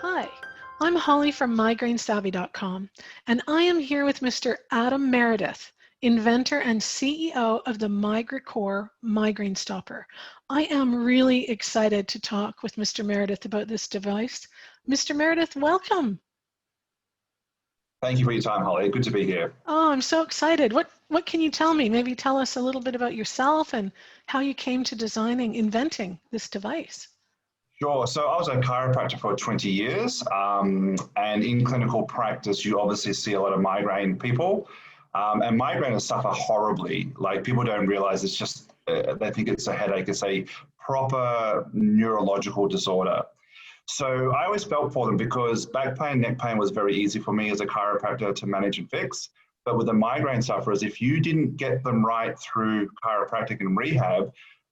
Hi, I'm Holly from MigraineSavvy.com, and I am here with Mr. Adam Meredith, inventor and CEO of the Migracorr migraine stopper. I am really excited to talk with Mr. Meredith about this device. Mr. Meredith, welcome. Thank you for your time, Holly. Good to be here. Oh, I'm so excited. What can you tell me? Maybe tell us a little bit about yourself and how you came to inventing this device. Sure. So I was a chiropractor for 20 years, and in clinical practice, you obviously see a lot of migraine people, and migraines suffer horribly. Like people don't realize it's just, they think it's a headache. It's a proper neurological disorder. So I always felt for them because back pain, neck pain was very easy for me as a chiropractor to manage and fix. But with the migraine sufferers, if you didn't get them right through chiropractic and rehab,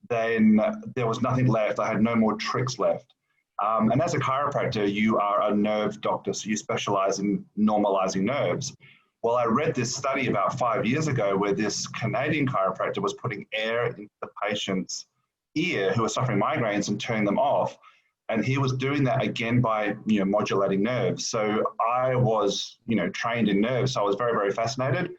then there was nothing left. I had no more tricks left. And as a chiropractor, you are a nerve doctor, so you specialize in normalizing nerves. Well, I read this study about 5 years ago where this Canadian chiropractor was putting air into the patient's ear who were suffering migraines and turning them off. And he was doing that again by modulating nerves. So I was trained in nerves, so I was very, very fascinated.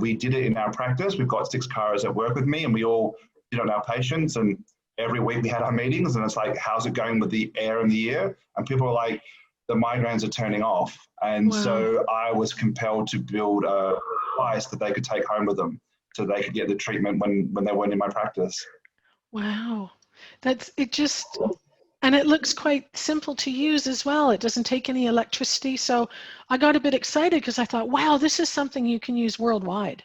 We did it in our practice. We've got 6 chiros that work with me, and we all did it on our patients. And every week we had our meetings, and it's like, how's it going with the air in the ear? And people were like, the migraines are turning off. And Wow. So I was compelled to build a device that they could take home with them so they could get the treatment when they weren't in my practice. Wow. And it looks quite simple to use as well. It doesn't take any electricity. So I got a bit excited because I thought, wow, this is something you can use worldwide.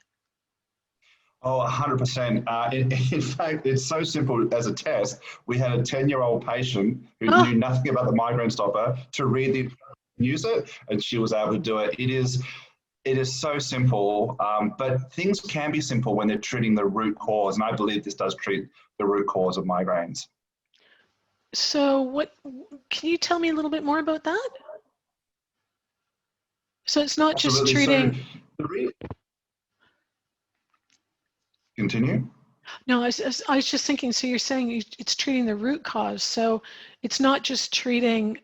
Oh, 100%. In fact, it's so simple as a test. We had a 10-year-old patient who knew nothing about the migraine stopper to read the use it, and she was able to do it. It is so simple, but things can be simple when they're treating the root cause, and I believe this does treat the root cause of migraines. So can you tell me a little bit more about that? So it's not Absolutely. just treating... Continue? No, I was just thinking, so you're saying it's treating the root cause. So it's not just treating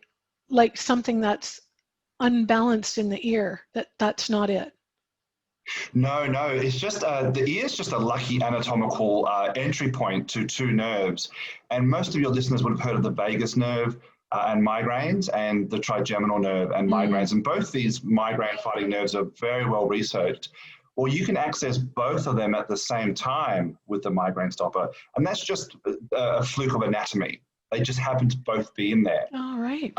like something that's unbalanced in the ear, that's not it. No, it's just the ear is just a lucky anatomical entry point to 2 nerves. And most of your listeners would have heard of the vagus nerve and migraines, and the trigeminal nerve and migraines. And both these migraine fighting nerves are very well researched. Well, you can access both of them at the same time with the migraine stopper. And that's just a fluke of anatomy. They just happen to both be in there. All right.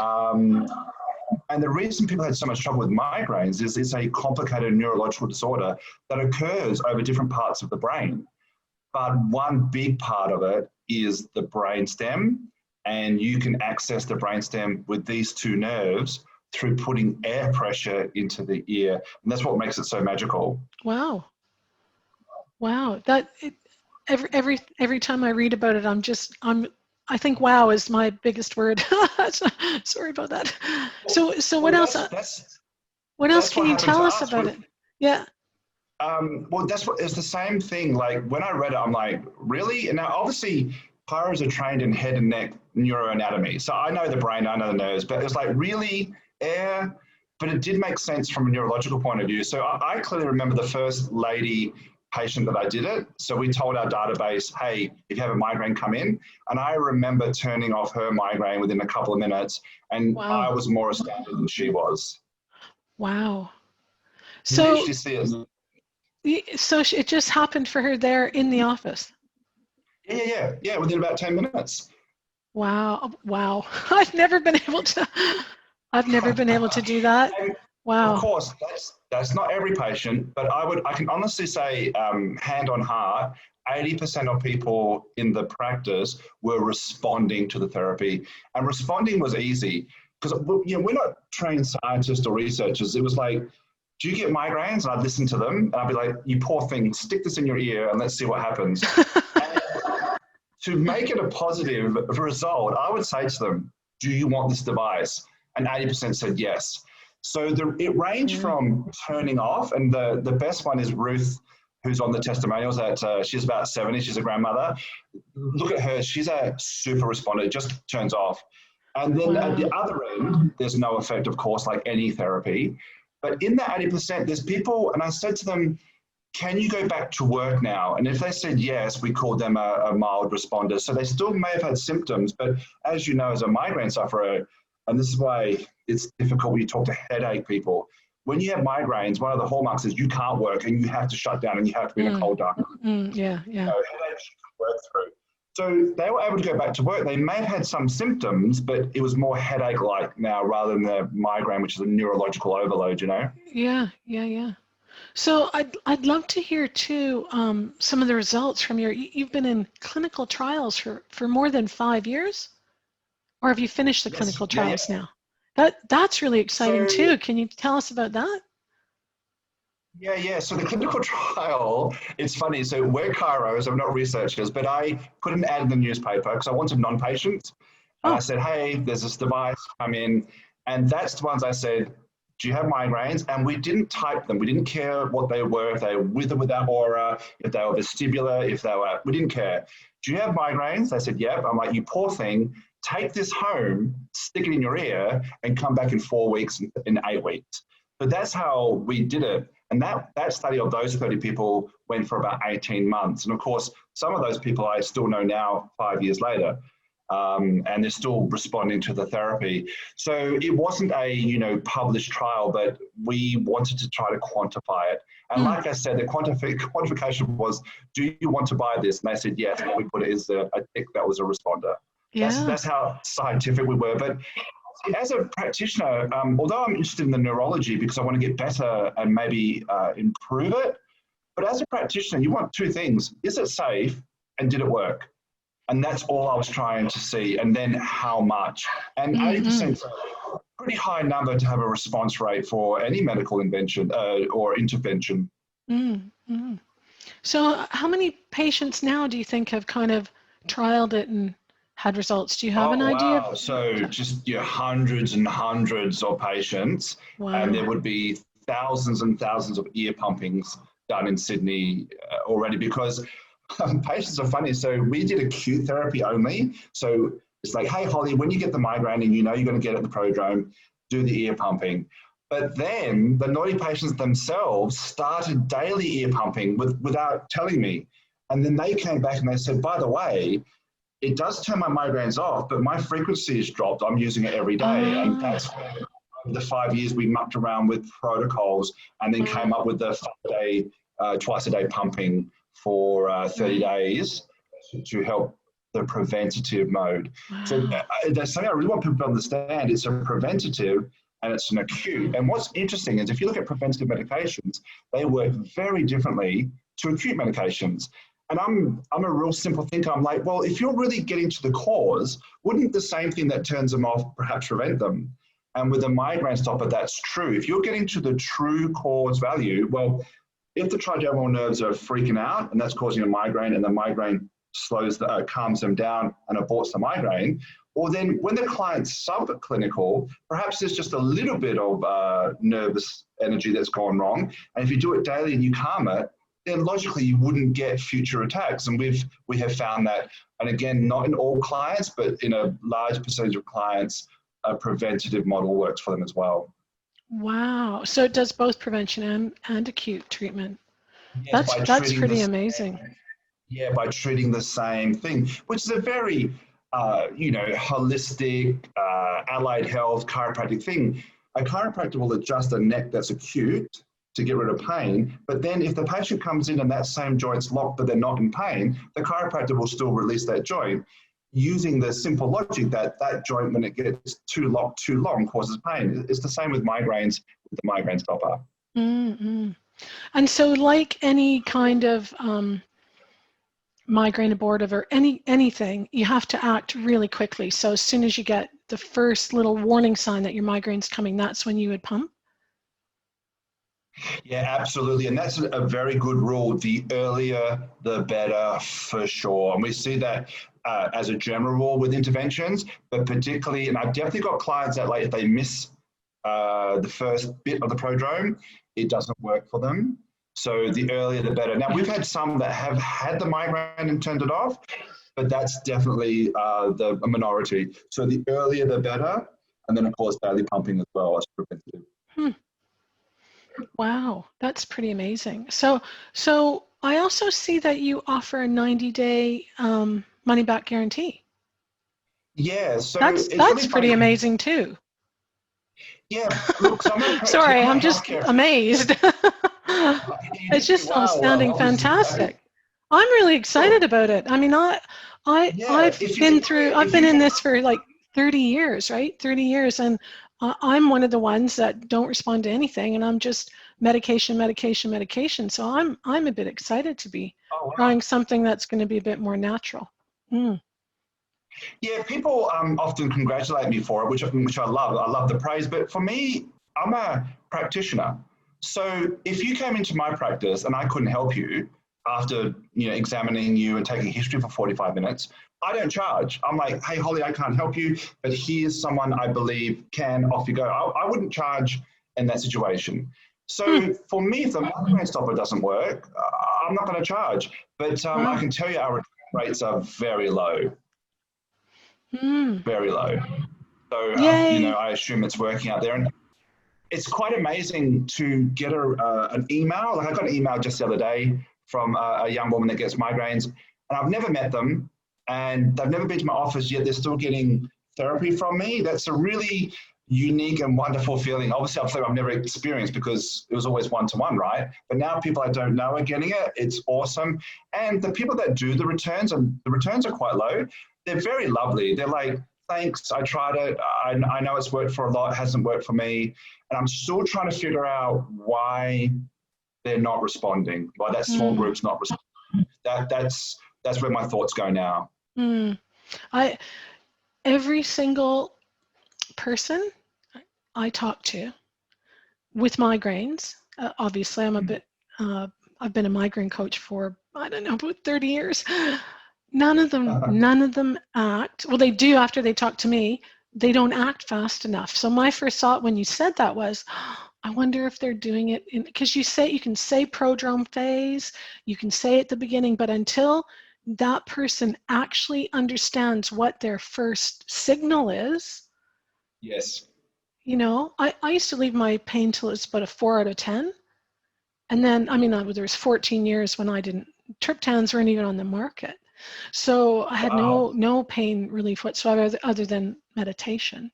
And the reason people had so much trouble with migraines is it's a complicated neurological disorder that occurs over different parts of the brain. But one big part of it is the brainstem, and you can access the brainstem with these 2 nerves through putting air pressure into the ear, and that's what makes it so magical. Wow. Every time I read about it, I think wow is my biggest word. Sorry about that. So what else? What else can you tell us about it? Yeah. Well, it's the same thing. Like when I read it, I'm like, really? And now obviously chiros are trained in head and neck neuroanatomy. So I know the brain, I know the nerves, but it's like really air, but it did make sense from a neurological point of view. So I clearly remember the first lady patient that I did it. So we told our database, hey, if you have a migraine, come in. And I remember turning off her migraine within a couple of minutes, and wow. I was more astounded than she was. Wow. So it just happened for her there in the office? Yeah, within about 10 minutes. Wow. I've never been able to do that. Wow. Of course, that's not every patient, but I can honestly say, hand on heart, 80% of people in the practice were responding to the therapy, and responding was easy because we're not trained scientists or researchers. It was like, do you get migraines? And I'd listen to them, and I'd be like, you poor thing, stick this in your ear and let's see what happens. To make it a positive result, I would say to them, do you want this device? And 80% said yes. So it ranged from turning off, and the best one is Ruth, who's on the testimonials. That she's about 70, she's a grandmother. Look at her, she's a super responder, just turns off. And then at the Wow. other end, there's no effect, of course, like any therapy. But in that 80%, there's people, and I said to them, can you go back to work now? And if they said yes, we called them a mild responder. So they still may have had symptoms, but as you know, as a migraine sufferer, and this is why it's difficult when you talk to headache people, when you have migraines, one of the hallmarks is you can't work and you have to shut down and you have to be in a cold dark room. Yeah, yeah. So headaches you can work through. So they were able to go back to work. They may have had some symptoms, but it was more headache-like now rather than the migraine, which is a neurological overload, you know? Yeah, yeah, yeah. So I'd love to hear too some of the results from you've been in clinical trials for more than 5 years, or have you finished the Yes. clinical Yeah, trials now? That's really exciting So too. Can you tell us about that? yeah. So the clinical trial, it's funny. So we're chiros, I'm not researchers, but I put an ad in the newspaper because I wanted non-patients. And I Oh, said, hey, there's this device, come in. And that's the ones I said, do you have migraines? And we didn't type them. We didn't care what they were, if they were with or without aura, if they were vestibular, if they were, we didn't care. Do you have migraines? They said, yep. I'm like, you poor thing, take this home, stick it in your ear, and come back in 4 weeks, in 8 weeks. But that's how we did it. And that study of those 30 people went for about 18 months. And of course, some of those people I still know now 5 years later. And they're still responding to the therapy. So it wasn't a published trial, but we wanted to try to quantify it. And like I said, the quantification was, do you want to buy this? And they said yes. And we put it as a tick that was a responder. yeah. That's how scientific we were. But as a practitioner, although I'm interested in the neurology because I want to get better and maybe improve it, but as a practitioner, you want two things. Is it safe and did it work? And that's all I was trying to see. And then how much? And 80% is a pretty high number to have a response rate for any medical invention or intervention. So how many patients now do you think have kind of trialed it and had results? Do you have an Oh, idea wow. So just hundreds and hundreds of patients. Wow. And there would be thousands and thousands of ear pumpings done in Sydney already because patients are funny. So we did acute therapy only. So it's like, hey, Holly, when you get the migraine and you know you're going to get it at the prodrome, do the ear pumping. But then the naughty patients themselves started daily ear pumping without telling me. And then they came back and they said, by the way, it does turn my migraines off, but my frequency has dropped. I'm using it every day. And that's when over the 5 years we mucked around with protocols and then came up with the 5-day, twice a day pumping for 30 days to help the preventative mode. So that's something I really want people to understand. It's a preventative and it's an acute. And what's interesting is if you look at preventative medications, they work very differently to acute medications. And I'm a real simple thinker. I'm like, well, if you're really getting to the cause, wouldn't the same thing that turns them off perhaps prevent them? And with a migraine stopper, that's true. If you're getting to the true cause value, well, if the trigeminal nerves are freaking out and that's causing a migraine and the migraine calms them down and aborts the migraine, or then when the client's subclinical, perhaps there's just a little bit of nervous energy that's gone wrong. And if you do it daily and you calm it, then logically you wouldn't get future attacks. And we have found that, and again, not in all clients, but in a large percentage of clients, a preventative model works for them as well. Wow. So it does both prevention and acute treatment. Yes, That's pretty amazing. By treating the same thing, which is a very, holistic, allied health, chiropractic thing. A chiropractor will adjust a neck that's acute to get rid of pain, but then if the patient comes in and that same joint's locked but they're not in pain, the chiropractor will still release that joint using the simple logic that that joint, when it gets too locked too long, causes pain. It's the same with migraines, with the migraine stopper. And so like any kind of migraine abortive or anything, you have to act really quickly. So as soon as you get the first little warning sign that your migraine's coming, that's when you would pump? Yeah, absolutely. And that's a very good rule. The earlier, the better for sure. And we see that as a general rule with interventions, but particularly, and I've definitely got clients that like if they miss the first bit of the prodrome, it doesn't work for them. So the earlier the better. Now, we've had some that have had the migraine and turned it off, but that's definitely the minority. So the earlier the better. And then, of course, daily pumping as well as preventative. Wow, that's pretty amazing. So I also see that you offer a 90-day money-back guarantee. Yeah, so that's really pretty amazing too. Yeah, look, sorry, I'm just amazed. It's just sounding fantastic. I'm really excited about it. I mean, I've been in this for like 30 years, right? 30 years, and I'm one of the ones that don't respond to anything, and I'm just medication. So I'm a bit excited to be trying something that's going to be a bit more natural. Yeah, people often congratulate me for it, which I love. I love the praise. But for me, I'm a practitioner. So if you came into my practice and I couldn't help you after examining you and taking history for 45 minutes, I don't charge. I'm like, hey, Holly, I can't help you, but here's someone I believe can. Off you go. I wouldn't charge in that situation. So for me, if the migraine stopper doesn't work, I'm not going to charge. But I can tell you our return rates are very low. Very low. So, I assume it's working out there. And it's quite amazing to get an email. Like I got an email just the other day from a young woman that gets migraines, and I've never met them, and they've never been to my office yet. They're still getting therapy from me. That's a really unique and wonderful feeling. Obviously, I've never experienced because it was always one-to-one, right? But now people I don't know are getting it. It's awesome. And the people that do the returns, and the returns are quite low, they're very lovely. They're like, thanks, I tried it. I know it's worked for a lot, it hasn't worked for me. And I'm still trying to figure out why they're not responding, why that small group's not responding. That's where my thoughts go now. Every single person I talk to with migraines, obviously I'm a bit, I've been a migraine coach for, I don't know, about 30 years. None of them act, well, they do after they talk to me, they don't act fast enough. So my first thought when you said that was, I wonder if they're doing it because you can say prodrome phase, you can say at the beginning, but until that person actually understands what their first signal is. Yes. I used to leave my pain till it's about a 4 out of 10. And then, there was 14 years when triptans weren't even on the market. So I had no pain relief whatsoever other than meditation.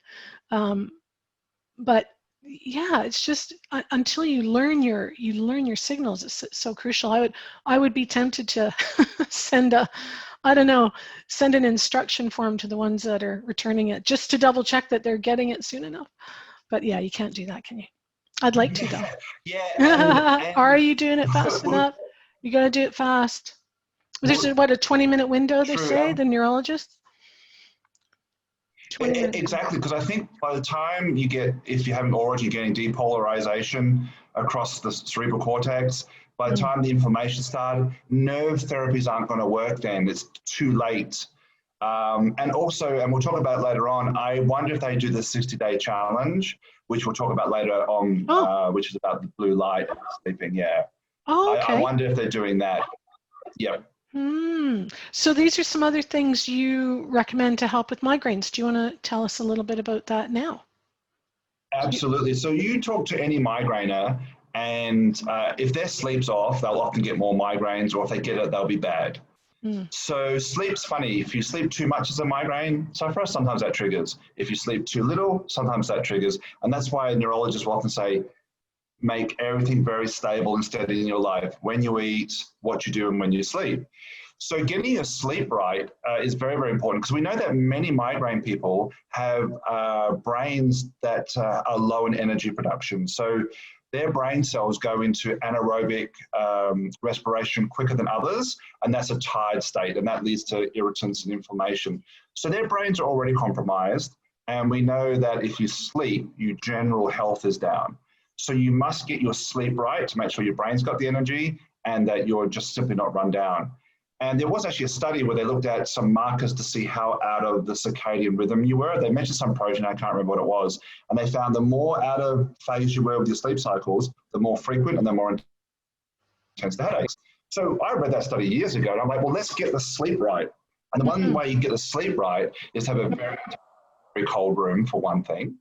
But yeah, it's just until you learn your signals, it's so crucial. I would be tempted to send an instruction form to the ones that are returning it just to double check that they're getting it soon enough. But yeah, you can't do that, can you? I'd like to though. Yeah. Are you doing it fast enough? You got to do it fast. There's a 20-minute window, they say, the neurologist? Exactly, because I think by the time if you have an aura, you're getting depolarization across the cerebral cortex. By the time the inflammation started, nerve therapies aren't going to work then. It's too late. And also, and we'll talk about it later on, I wonder if they do the 60-day challenge, which we'll talk about later on, which is about the blue light and sleeping, yeah. Oh, okay. I wonder if they're doing that. Yep. So these are some other things you recommend to help with migraines. Do you want to tell us a little bit about that now? Absolutely. So you talk to any migrainer, and if their sleep's off, they'll often get more migraines, or if they get it, they'll be bad. So sleep's funny. If you sleep too much as a migraine sufferer, sometimes that triggers. If you sleep too little, sometimes that triggers. And that's why neurologists will often say, make everything very stable and steady in your life. When you eat, what you do, and when you sleep. So getting your sleep right is very, very important, because we know that many migraine people have brains that are low in energy production. So their brain cells go into anaerobic respiration quicker than others, and that's a tired state, and that leads to irritants and inflammation. So their brains are already compromised, and we know that if you sleep, your general health is down. So you must get your sleep right to make sure your brain's got the energy and that you're just simply not run down. And there was actually a study where they looked at some markers to see how out of the circadian rhythm you were. They mentioned some protein, I can't remember what it was. And they found the more out of phase you were with your sleep cycles, the more frequent and the more tends to headaches. So I read that study years ago, and I'm like, well, let's get the sleep right. And the one way you get the sleep right is to have a very, very cold room, for one thing.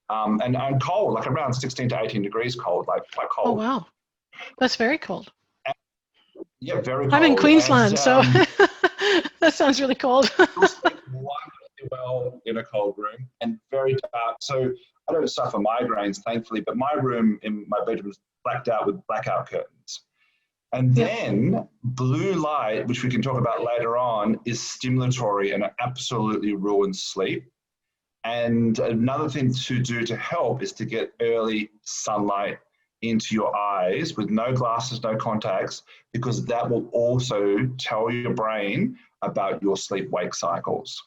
And cold, like around 16 to 18 degrees cold, like quite cold. Oh, wow. That's very cold. Yeah, very cold. I'm in Queensland, so that sounds really cold. You'll sleep wonderfully well in a cold room and very dark. So I don't suffer migraines, thankfully, but my room in my bedroom is blacked out with blackout curtains. And then blue light, which we can talk about later on, is stimulatory and it absolutely ruins sleep. And another thing to do to help is to get early sunlight into your eyes with no glasses, no contacts, because that will also tell your brain about your sleep-wake cycles.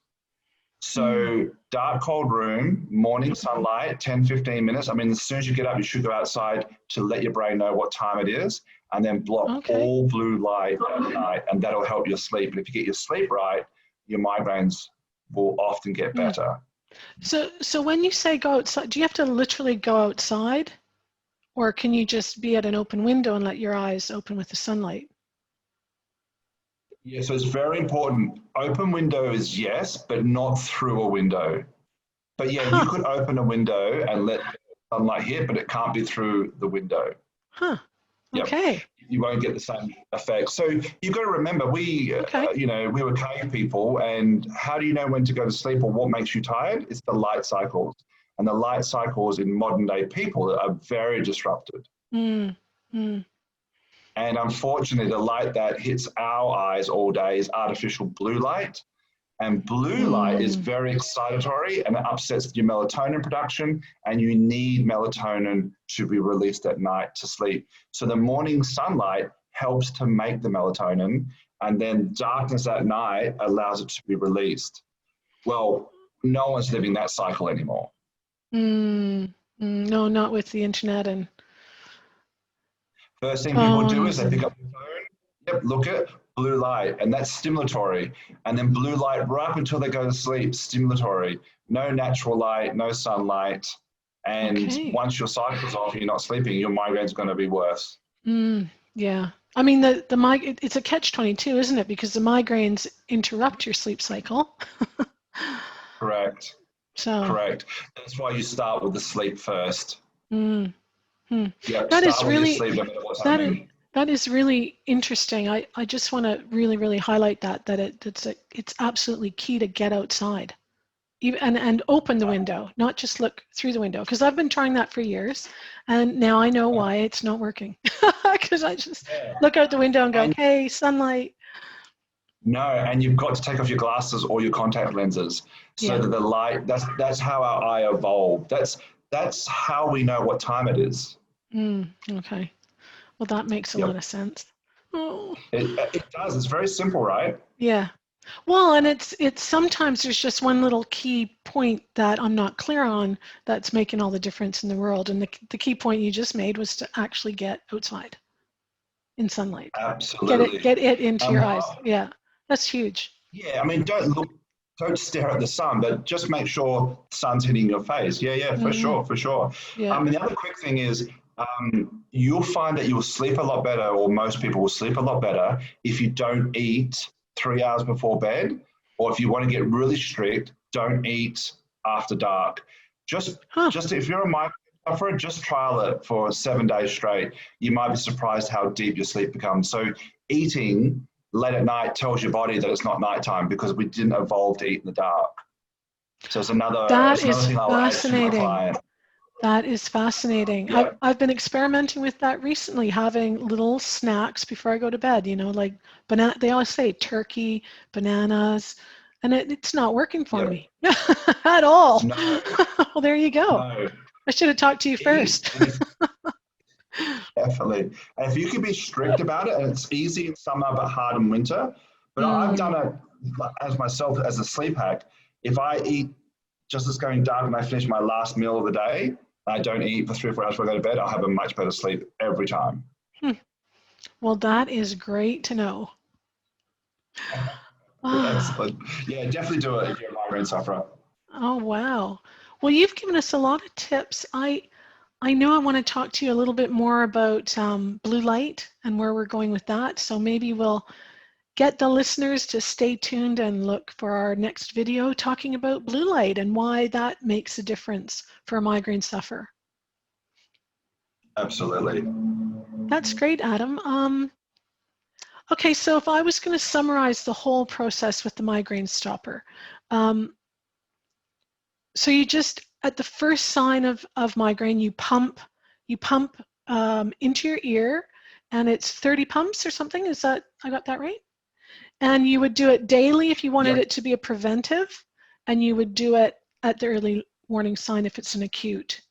So dark, cold room, morning sunlight, 10, 15 minutes. I mean, as soon as you get up, you should go outside to let your brain know what time it is, and then block all blue light at night, and that'll help your sleep. And if you get your sleep right, your migraines will often get better. So when you say go outside, do you have to literally go outside? Or can you just be at an open window and let your eyes open with the sunlight? Yeah, so it's very important. Open window is yes, but not through a window. But yeah, you could open a window and let sunlight hit, but it can't be through the window. Okay. You won't get the same effect. So you've got to remember, we were cave people, and how do you know when to go to sleep or what makes you tired? It's the light cycles. And the light cycles in modern day people are very disrupted. And unfortunately, the light that hits our eyes all day is artificial blue light. And blue light is very excitatory and it upsets your melatonin production, and you need melatonin to be released at night to sleep. So the morning sunlight helps to make the melatonin, and then darkness at night allows it to be released. Well, no one's living that cycle anymore. No, not with the internet. And first thing people do is they pick up the phone, look at blue light, and that's stimulatory. And then blue light right up until they go to sleep, stimulatory. No natural light, no sunlight. And once your cycle's off and you're not sleeping, your migraine's going to be worse. Yeah. I mean, it's a catch-22, isn't it? Because the migraines interrupt your sleep cycle. Correct. Correct. That's why you start with the sleep first. That is really sleep, no matter what's happening. That is really interesting. I just want to really, really highlight that it's absolutely key to get outside, and open the window, not just look through the window. Because I've been trying that for years, and now I know why it's not working. Because I just look out the window and go, "Hey, sunlight." No, and you've got to take off your glasses or your contact lenses so that the light. That's how our eye evolved. That's how we know what time it is. Okay. Well, that makes a lot of sense. Oh. It does. It's very simple, right? Yeah. Well, and it's sometimes there's just one little key point that I'm not clear on that's making all the difference in the world. And the key point you just made was to actually get outside in sunlight. Absolutely. Get it into your eyes. Yeah. That's huge. Yeah. I mean, don't stare at the sun, but just make sure the sun's hitting your face. Yeah, for sure. Yeah. And the other quick thing is, you'll find that you'll sleep a lot better, or most people will sleep a lot better if you don't eat 3 hours before bed, or if you want to get really strict, don't eat after dark. Just if you're a migraine sufferer, just trial it for 7 days straight. You might be surprised how deep your sleep becomes. So eating late at night tells your body that it's not nighttime, because we didn't evolve to eat in the dark. So it's another thing I'll add to my client. That is fascinating. Yeah. I've been experimenting with that recently, having little snacks before I go to bed, like banana. They always say turkey, bananas, and it's not working for me at all. No. Well, there you go. No. I should have talked to you first. Definitely. And if you can be strict about it, and it's easy in summer but hard in winter, but I've done it as myself as a sleep hack. If I eat just as going dark and I finish my last meal of the day, I don't eat for 3 or 4 hours before I go to bed, I'll have a much better sleep every time. Well, that is great to know. Excellent. Yeah, definitely do it if you're a migraine sufferer. Oh, wow. Well, you've given us a lot of tips. I know I want to talk to you a little bit more about blue light and where we're going with that. So maybe we'll get the listeners to stay tuned and look for our next video talking about blue light and why that makes a difference for a migraine sufferer. Absolutely. That's great, Adam. Okay, so if I was going to summarize the whole process with the migraine stopper, so you just, at the first sign of migraine, you pump into your ear, and it's 30 pumps or something. Is that, I got that right? And you would do it daily if you wanted it to be a preventive, and you would do it at the early warning sign if it's an acute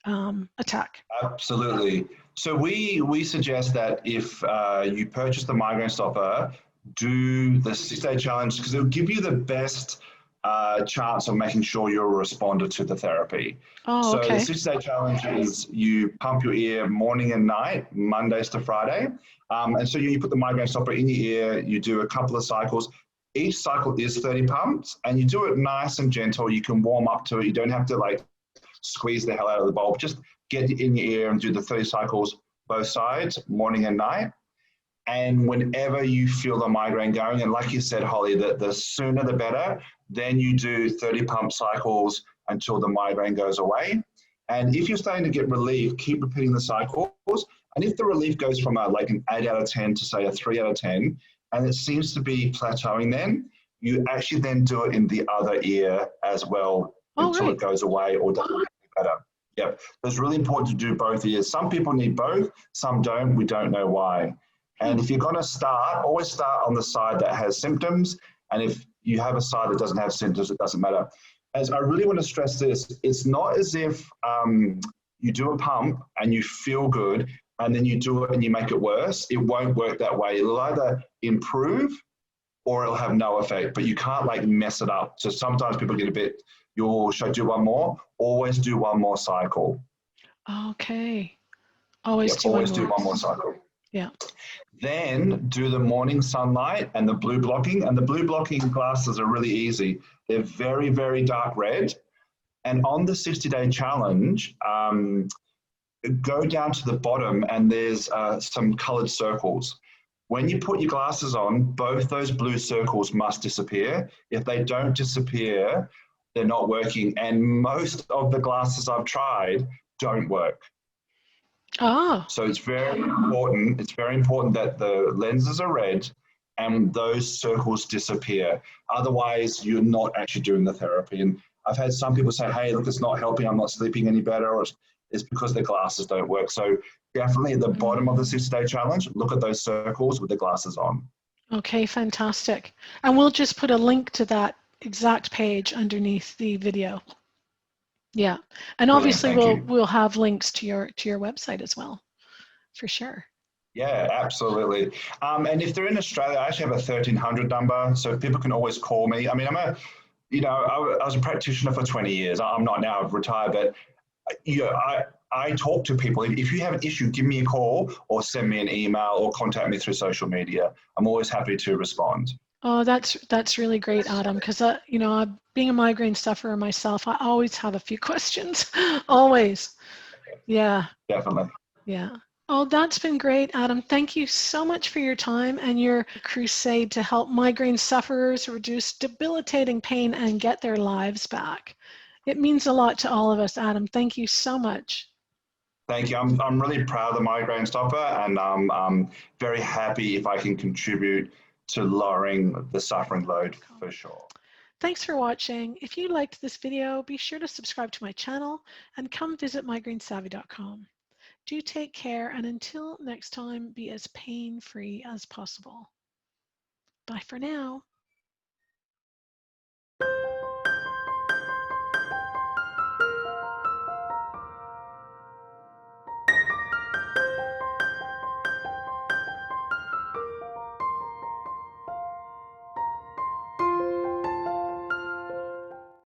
attack. Absolutely. So we suggest that if you purchase the migraine stopper, do the 6-day challenge because it'll give you the best chance of making sure you're a responder to the therapy. Oh, so okay. the 6-day challenge is you pump your ear morning and night, Mondays to Friday. And so you put the migraine stopper in your ear, you do a couple of cycles. Each cycle is 30 pumps, and you do it nice and gentle. You can warm up to it. You don't have to like squeeze the hell out of the bulb. Just get it in your ear and do the 30 cycles both sides, morning and night. And whenever you feel the migraine going, and like you said, Holly, the sooner the better, then you do 30 pump cycles until the migraine goes away. And if you're starting to get relief, keep repeating the cycles. And if the relief goes from like an 8 out of 10 to say a 3 out of 10, and it seems to be plateauing then, you actually then do it in the other ear as well until it goes away or doesn't get better. Yep. So it's really important to do both ears. Some people need both, some don't. We don't know why. And if you're going to start, always start on the side that has symptoms. And if you have a side that doesn't have symptoms, it doesn't matter. As I really want to stress this, it's not as if you do a pump and you feel good and then you do it and you make it worse. It won't work that way. It'll either improve or it'll have no effect, but you can't like mess it up. So sometimes people get a bit, should I do one more? Always do one more cycle. Okay. Always do one more cycle. Yeah. Then do the morning sunlight and the blue blocking. And the blue blocking glasses are really easy. They're very, very dark red. And on the 60-day challenge, go down to the bottom and there's some colored circles. When you put your glasses on, both those blue circles must disappear. If they don't disappear, they're not working. And most of the glasses I've tried don't work. Oh. So it's very important. It's very important that the lenses are red and those circles disappear. Otherwise, you're not actually doing the therapy. And I've had some people say, hey, look, it's not helping. I'm not sleeping any better. Or it's because the glasses don't work. So definitely at the bottom of the 6-day challenge, look at those circles with the glasses on. Okay, fantastic. And we'll just put a link to that exact page underneath the video. Yeah, and obviously we'll have links to your website as well, for sure. Yeah, absolutely. And if they're in Australia, I actually have a 1300 number, so people can always call me. I mean, I was a practitioner for 20 years. I'm not now, I've retired, but I talk to people. If you have an issue, give me a call or send me an email or contact me through social media. I'm always happy to respond. Oh, that's really great, Adam, because being a migraine sufferer myself, I always have a few questions, always. Yeah. Definitely. Yeah. Oh, that's been great, Adam. Thank you so much for your time and your crusade to help migraine sufferers reduce debilitating pain and get their lives back. It means a lot to all of us, Adam. Thank you so much. Thank you. I'm really proud of the Migraine Stopper, and I'm very happy if I can contribute to lowering the suffering load for sure. Thanks for watching. If you liked this video, be sure to subscribe to my channel and come visit migrainesavvy.com. Do take care, and until next time, be as pain-free as possible. Bye for now.